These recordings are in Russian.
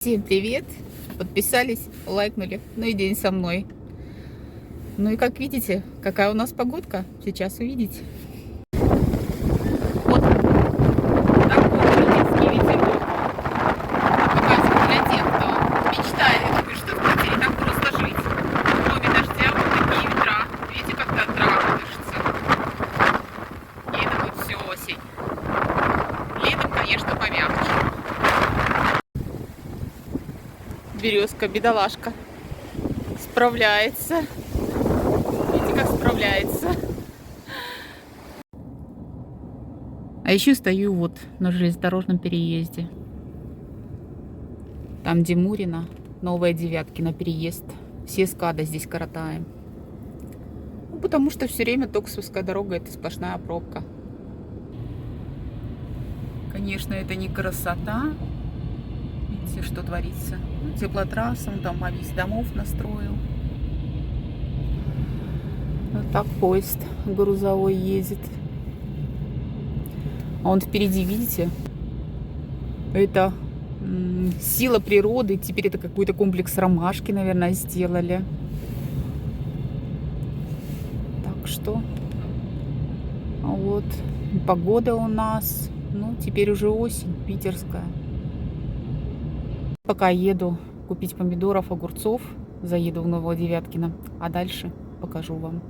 Всем привет! Подписались, лайкнули. Ну и день со мной. Ну и как видите, какая у нас погодка, сейчас увидите. Вот такой апрельский ветерок. Показываю для тех, кто мечтает, что в Питере так просто жить. Кроме дождя, вот такие ветра. Видите, как от трава дышится. И это вот все осень. Летом, конечно, помягче. Березка, бедолашка, справляется. Видите, как справляется. А еще стою вот на железнодорожном переезде. Там, где Мурино, Новая Девяткино переезд. Все эскады здесь коротаем. Ну, потому что все время Токсовская дорога — это сплошная пробка. Конечно, это не красота. Видите, что творится. Ну, теплотрасса, он там авись домов настроил. Вот так поезд грузовой ездит. А он впереди, видите? Это сила природы. Теперь это какой-то комплекс ромашки, наверное, сделали. Так что вот погода у нас. Ну, теперь уже осень питерская. Пока еду купить помидоров, огурцов, заеду в Новодевяткино, а дальше покажу вам.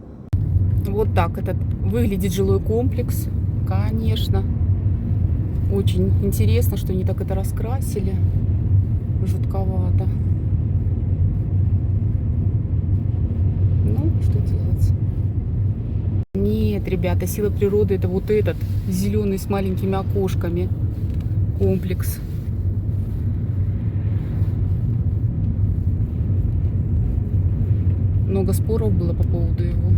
Вот так этот выглядит жилой комплекс. Конечно, очень интересно, что они так это раскрасили. Жутковато. Ну, что делать? Нет, ребята, сила природы — это вот этот зеленый с маленькими окошками комплекс. Много споров было по поводу его.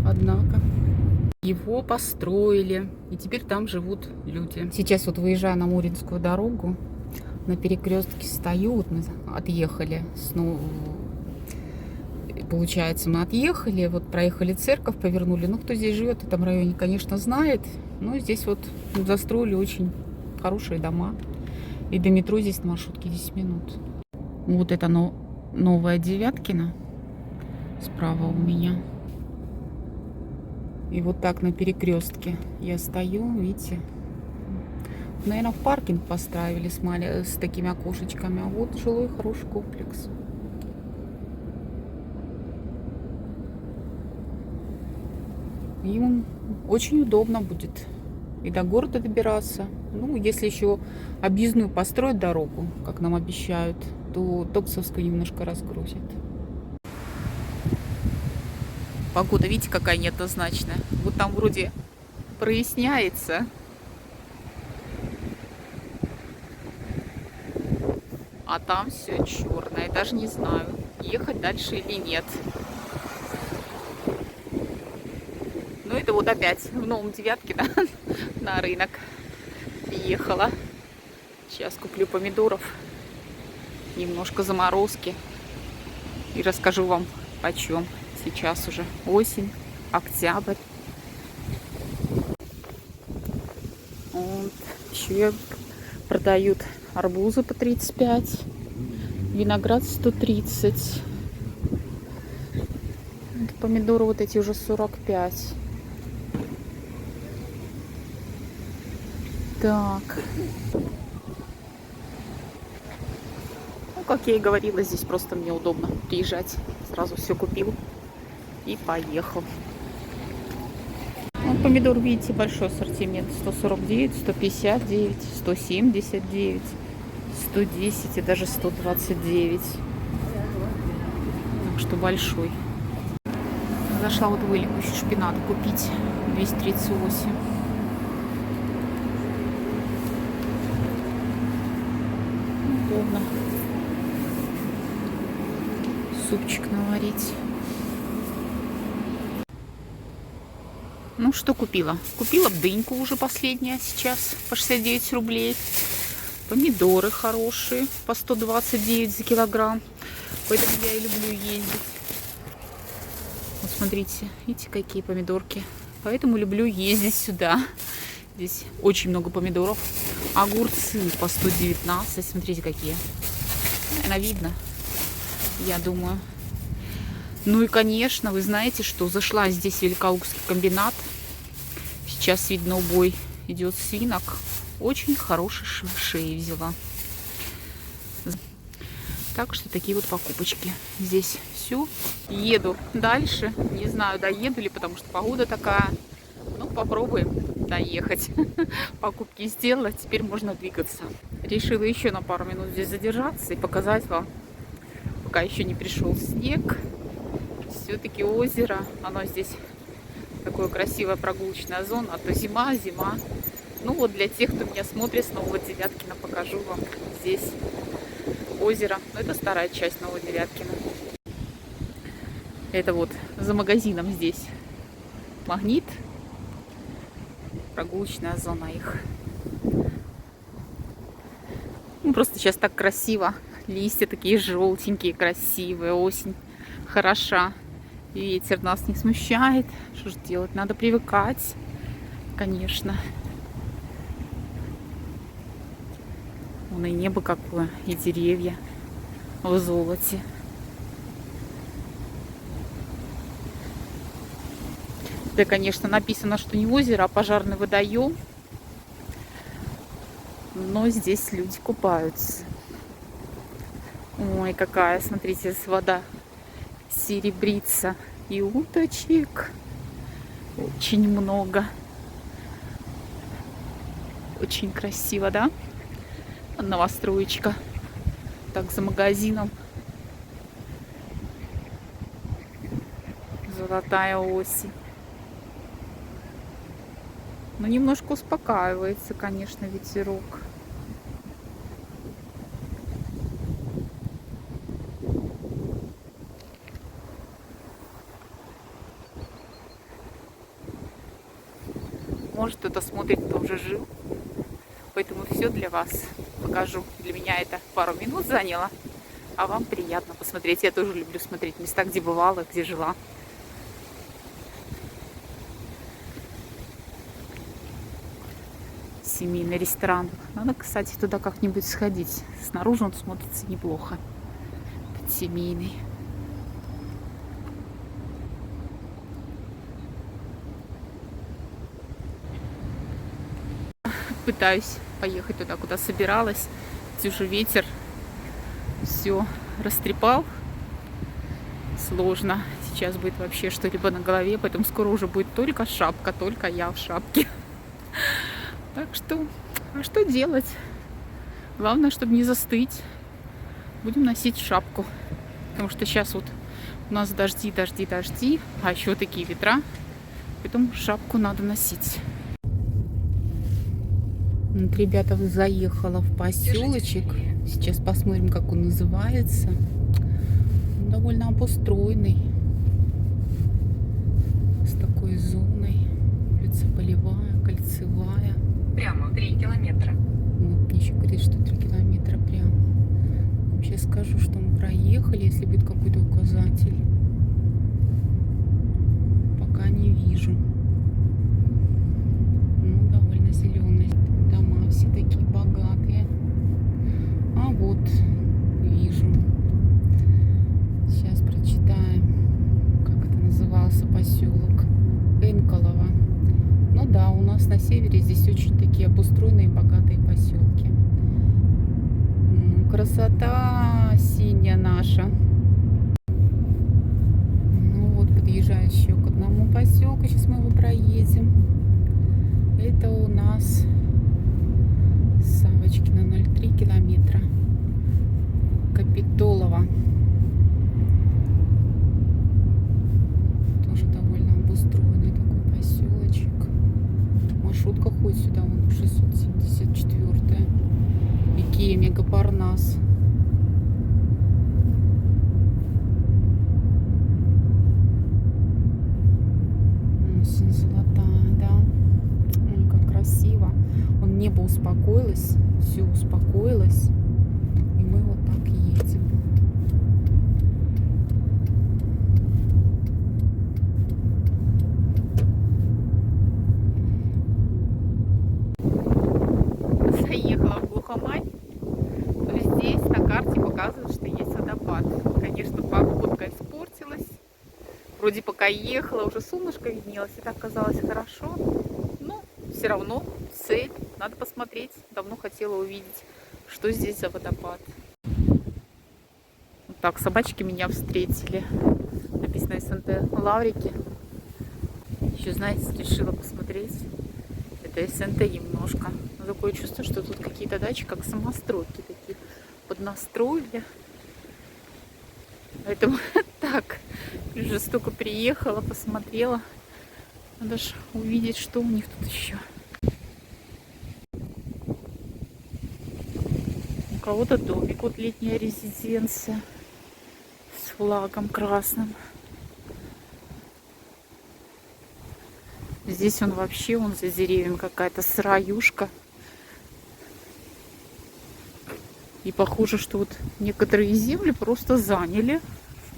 Однако его построили, и теперь там живут люди. Сейчас вот выезжаю на Муринскую дорогу, на перекрестке стою, вот мы отъехали снова. Получается, мы отъехали, вот проехали церковь, повернули. Ну, кто здесь живет в этом районе, конечно, знает. Но здесь вот застроили очень хорошие дома. И до метро здесь на маршрутке 10 минут. Вот это Новая Девяткино справа у меня. И вот так на перекрестке я стою, видите. Наверное, в паркинг поставили с такими окошечками. А вот жилой хороший комплекс. Им очень удобно будет и до города добираться. Ну, если еще объездную построить дорогу, как нам обещают, то Токсовскую немножко разгрузит. Погода, видите, какая неоднозначная. Вот там вроде проясняется. А там все черное. Я даже не знаю, ехать дальше или нет. Ну, это вот опять в Новом Девяткино на рынок ехала. Сейчас куплю помидоров, немножко заморозки и расскажу вам почем. Сейчас уже осень, октябрь. Вот. Еще продают арбузы по 35, виноград 130. Помидоры вот эти уже 45. Так. Ну, как я и говорила, здесь просто мне удобно приезжать. Сразу все купил и поехал. Ну, помидор, видите, большой ассортимент. 149, 159, 179, 110 и даже 129. Так что большой. Зашла вот в Элику еще шпинат купить. 238. Удобно. Супчик наварить. Ну, что купила? Купила дыньку уже последняя сейчас по 69 рублей. Помидоры хорошие по 129 за килограмм. Поэтому я и люблю ездить. Вот смотрите, видите, какие помидорки. Поэтому люблю ездить сюда. Здесь очень много помидоров. Огурцы по 119. Смотрите, какие. Наверное, видно, я думаю. Ну и, конечно, вы знаете, что зашла здесь в Великолукский комбинат. Сейчас, видно, убой идет свинок. Очень хорошие шеи взяла. Так что такие вот покупочки. Здесь все. Еду дальше. Не знаю, доеду ли, потому что погода такая. Ну, попробуем доехать. Покупки сделала, теперь можно двигаться. Решила еще на пару минут здесь задержаться и показать вам, пока еще не пришел снег. Все-таки озеро. Оно здесь такое красивая прогулочная зона. А то зима. Ну вот для тех, кто меня смотрит с Нового Девяткина, покажу вам здесь озеро. Но это старая часть Нового Девяткина. Это вот за магазином здесь Магнит. Прогулочная зона их. Ну, просто сейчас так красиво. Листья такие желтенькие, красивые. Осень хороша. Ветер нас не смущает. Что же делать? Надо привыкать, конечно. Вон и небо какое, и деревья в золоте. Да, конечно, написано, что не озеро, а пожарный водоем. Но здесь люди купаются. Ой, какая, смотрите, вода серебрится. И уточек очень много. Очень красиво, да? Новостроечка. Так, за магазином. Золотая осень. Но немножко успокаивается, конечно, ветерок. Может, кто-то смотрит, кто уже жил. Поэтому все для вас покажу. Для меня это пару минут заняло. А вам приятно посмотреть. Я тоже люблю смотреть места, где бывала, где жила. Семейный ресторан. Надо, кстати, туда как-нибудь сходить. Снаружи он смотрится неплохо. Этот семейный. Пытаюсь поехать туда, куда собиралась. Уже ветер все растрепал. Сложно. Сейчас будет вообще что-либо на голове, поэтому скоро уже будет только шапка, только я в шапке. Так что, а что делать? Главное, чтобы не застыть. Будем носить шапку. Потому что сейчас вот у нас дожди, а еще такие ветра. Поэтому шапку надо носить. Вот, ребята, заехала в поселочек. Сейчас посмотрим, как он называется. Он довольно обустроенный. С такой зоной. Улица Полевая, Кольцевая. Прямо 3 километра. Вот, мне еще говорит, что 3 километра прям. Сейчас скажу, что мы проехали, если будет какой-то указатель. Пока не вижу. Ну, довольно зеленые. Дома все такие богатые. А вот, вижу. Сейчас прочитаем, как это назывался поселок. Энколово. Ну да, у нас на севере здесь очень такие обустроенные богатые поселки. Красота синяя наша. Ну вот, подъезжаю еще к одному поселку. Сейчас мы его проедем. Это у нас Савочкина 0,3 километра. Капитолово. Тоже довольно обустроенный такой поселочек. Маршрутка ходит сюда, вон 674-я. Икея Мегапарнас. Осень золотая, да. Ой, как красиво. Небо успокоилось, все успокоилось. И мы вот так едем. Заехали показывает, что есть водопад. Конечно, погодка испортилась. Вроде пока ехала, уже солнышко виднелось, и так казалось хорошо. Но все равно цель. Надо посмотреть. Давно хотела увидеть, что здесь за водопад. Вот так, собачки меня встретили. Написано СНТ Лаврики. Еще, знаете, решила посмотреть. Это СНТ немножко. Но такое чувство, что тут какие-то дачи, как самостройки такие, поднастроили. Поэтому так, уже столько приехала, посмотрела. Надо же увидеть, что у них тут еще. У кого-то домик, вот летняя резиденция с флагом красным. Здесь он вообще, он за деревьями какая-то сыроюшка. И похоже, что вот некоторые земли просто заняли.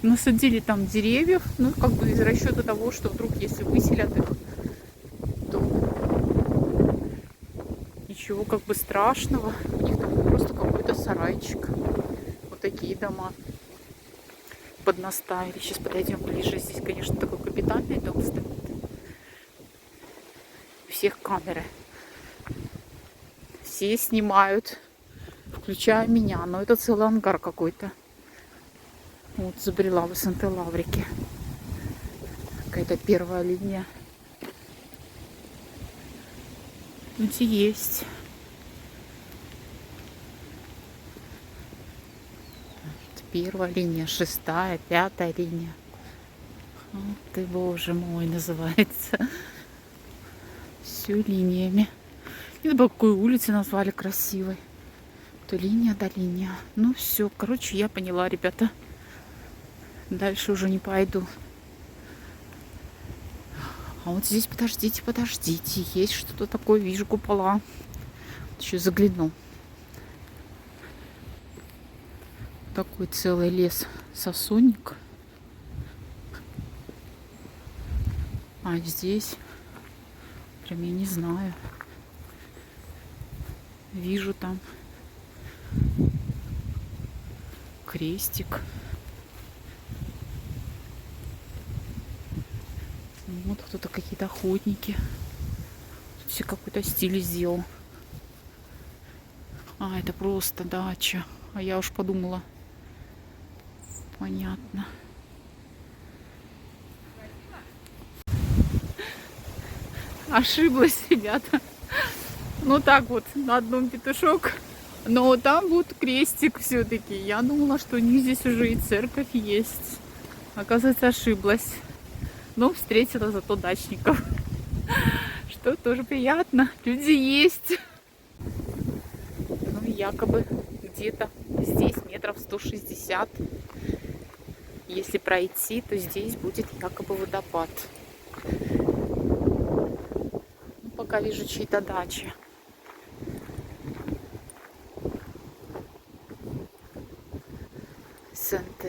Насадили там деревьев, ну, как бы из расчета того, что вдруг, если выселят их, то ничего как бы страшного. У них там просто какой-то сарайчик. Вот такие дома поднаставили. Сейчас подойдем ближе. Здесь, конечно, такой капитальный дом стоит. У всех камеры. Все снимают, включая меня. Но это целый ангар какой-то. Вот забрела в СНТ Лаврики. Какая-то первая линия. Тут есть. Это первая линия, 6-я, 5-я линия. Вот ты, боже мой, называется. Все линиями. И на какой улице назвали красивой. То линия, да линия. Ну все, короче, я поняла, ребята. Дальше уже не пойду. А вот здесь, подождите, подождите. Есть что-то такое, вижу купола. Еще загляну. Такой целый лес сосонник. А здесь прям я не знаю. Вижу там крестик. Вот кто-то, какие-то охотники. Тут все какой-то стиль сделал. А, это просто дача. А я уж подумала. Понятно. Ошиблась, ребята. Ну так вот, на одном петушок. Но там вот крестик все-таки. Я думала, что у них здесь уже и церковь есть. Оказывается, ошиблась. Но встретила зато дачников. Что тоже приятно. Люди есть. Ну, якобы где-то здесь метров 160. Если пройти, то здесь будет якобы водопад. Ну, пока вижу чьи-то дачи. СНТ.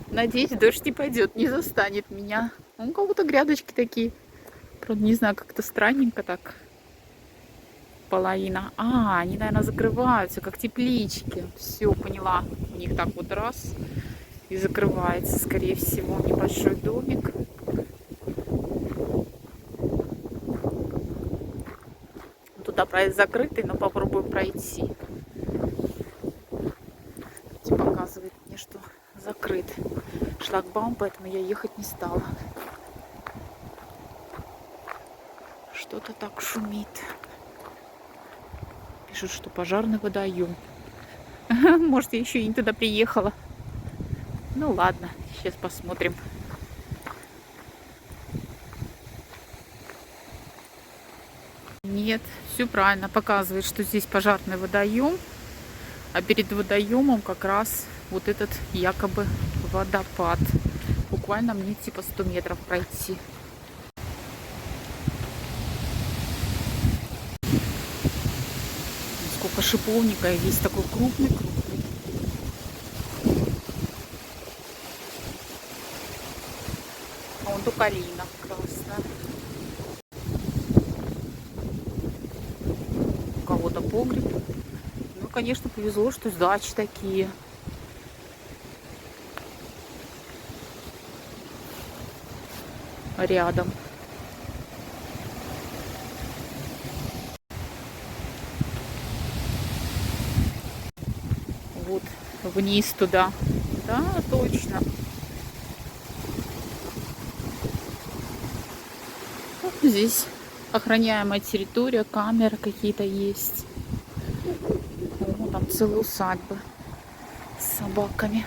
Надеюсь, дождь не пойдет, не застанет меня. У кого-то грядочки такие. Правда, не знаю, как-то странненько так. Половина. А, они, наверное, закрываются, как теплички. Все, поняла. У них так вот раз и закрывается, скорее всего, небольшой домик. Туда проезд закрытый, но попробуем пройти. Показывает мне, что закрыт шлагбаум, поэтому я ехать не стала. Что-то так шумит. Пишут, что пожарный водоем. Может, я еще и не туда приехала. Ну ладно, сейчас посмотрим. Нет, все правильно. Показывает, что здесь пожарный водоем. А перед водоемом как раз вот этот якобы водопад. Буквально мне типа 100 метров пройти. Сколько шиповника, и весь такой крупный-крупный. А вон тут калина красная. У кого-то погреб. Ну, конечно, повезло, что дачи такие. Рядом. Вот вниз туда. Да, точно. Здесь охраняемая территория, камеры какие-то есть. О, там целые усадьбы с собаками.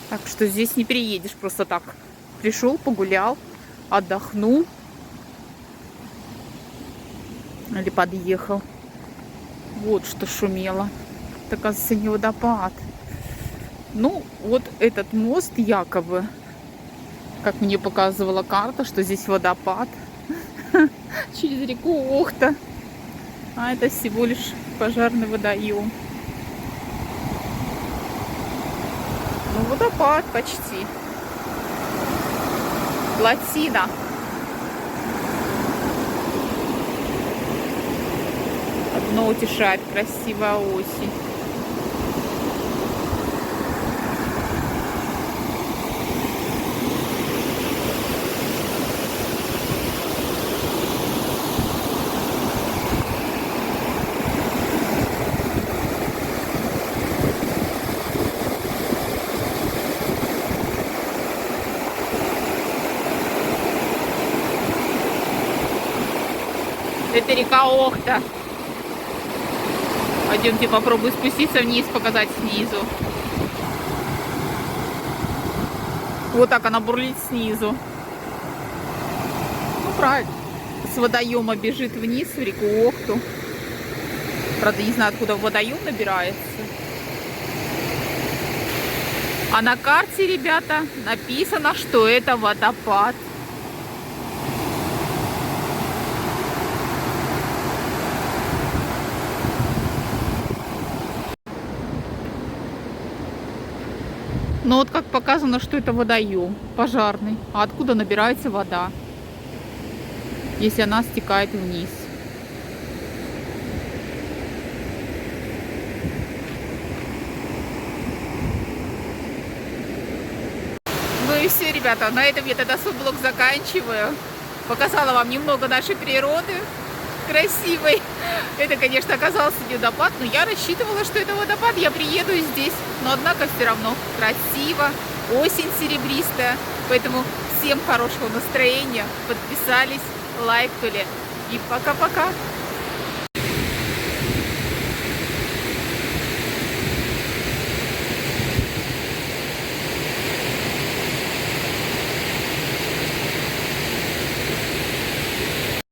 Так что здесь не переедешь просто так. Пришел, погулял, отдохнул. Или подъехал. Вот что шумело. Это, оказывается, не водопад. Ну, вот этот мост якобы, как мне показывала карта, что здесь водопад через реку Охта. А это всего лишь пожарный водоем. Ну, водопад почти. Плотина. Одно утешает, красивая осень. Это река Охта. Пойдемте попробую спуститься вниз, показать снизу. Вот так она бурлит снизу. Ну, правильно. С водоема бежит вниз в реку Охту. Правда, не знаю, откуда водоем набирается. А на карте, ребята, написано, что это водопад. Но вот как показано, что это водоем пожарный. А откуда набирается вода, если она стекает вниз? Ну и все, ребята, на этом я тогда свой блог заканчиваю. Показала вам немного нашей природы красивой. Это, конечно, оказался не водопад, но я рассчитывала, что это водопад. Я приеду здесь, но однако все равно красиво, осень серебристая. Поэтому всем хорошего настроения, подписались, лайкнули и пока-пока.